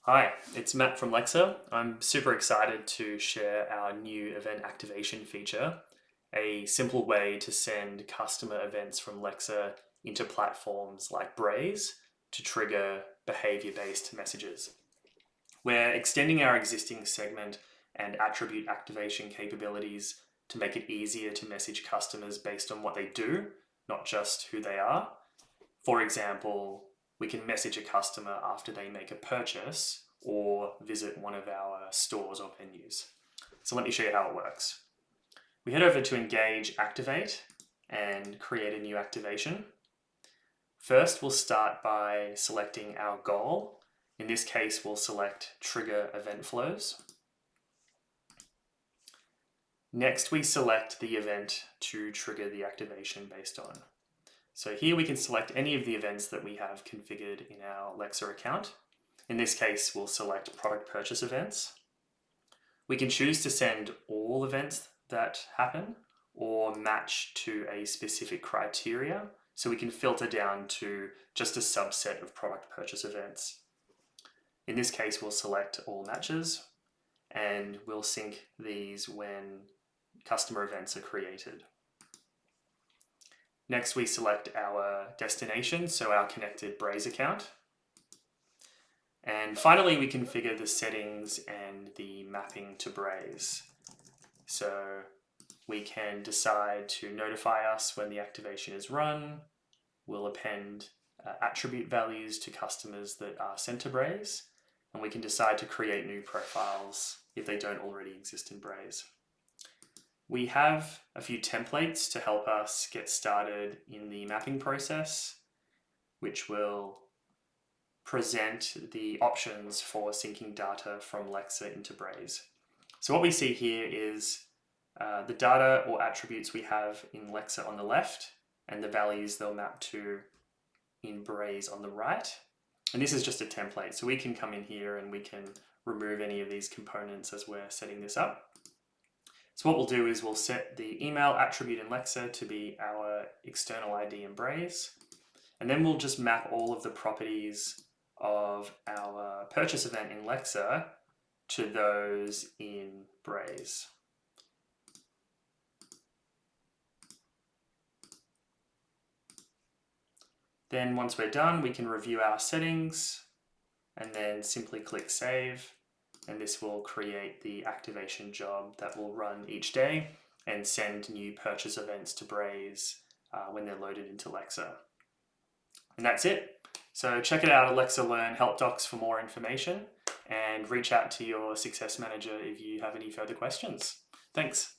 Hi, it's Matt from Lexer. I'm super excited to share our new event activation feature, a simple way to send customer events from Lexer into platforms like Braze to trigger behavior-based messages. We're extending our existing segment and attribute activation capabilities to make it easier to message customers based on what they do, not just who they are. For example, we can message a customer after they make a purchase or visit one of our stores or venues. So let me show you how it works. We head over to Engage Activate and create a new activation. First, we'll start by selecting our goal. In this case, we'll select Trigger Event Flows. Next, we select the event to trigger the activation based on. So here we can select any of the events that we have configured in our Lexer account. In this case, we'll select product purchase events. We can choose to send all events that happen or match to a specific criteria. So we can filter down to just a subset of product purchase events. In this case, we'll select all matches and we'll sync these when customer events are created. Next, we select our destination, so our connected Braze account. And finally, we configure the settings and the mapping to Braze. So we can decide to notify us when the activation is run. We'll append attribute values to customers that are sent to Braze. And we can decide to create new profiles if they don't already exist in Braze. We have a few templates to help us get started in the mapping process, which will present the options for syncing data from Lexer into Braze. So what we see here is the data or attributes we have in Lexer on the left and the values they'll map to in Braze on the right. And this is just a template, so we can come in here and we can remove any of these components as we're setting this up. So what we'll do is we'll set the email attribute in Lexer to be our external ID in Braze. And then we'll just map all of the properties of our purchase event in Lexer to those in Braze. Then once we're done, we can review our settings and then simply click Save. And this will create the activation job that will run each day and send new purchase events to Braze when they're loaded into Lexer. And that's it. So check it out at Lexer Learn Help Docs for more information and reach out to your success manager if you have any further questions. Thanks.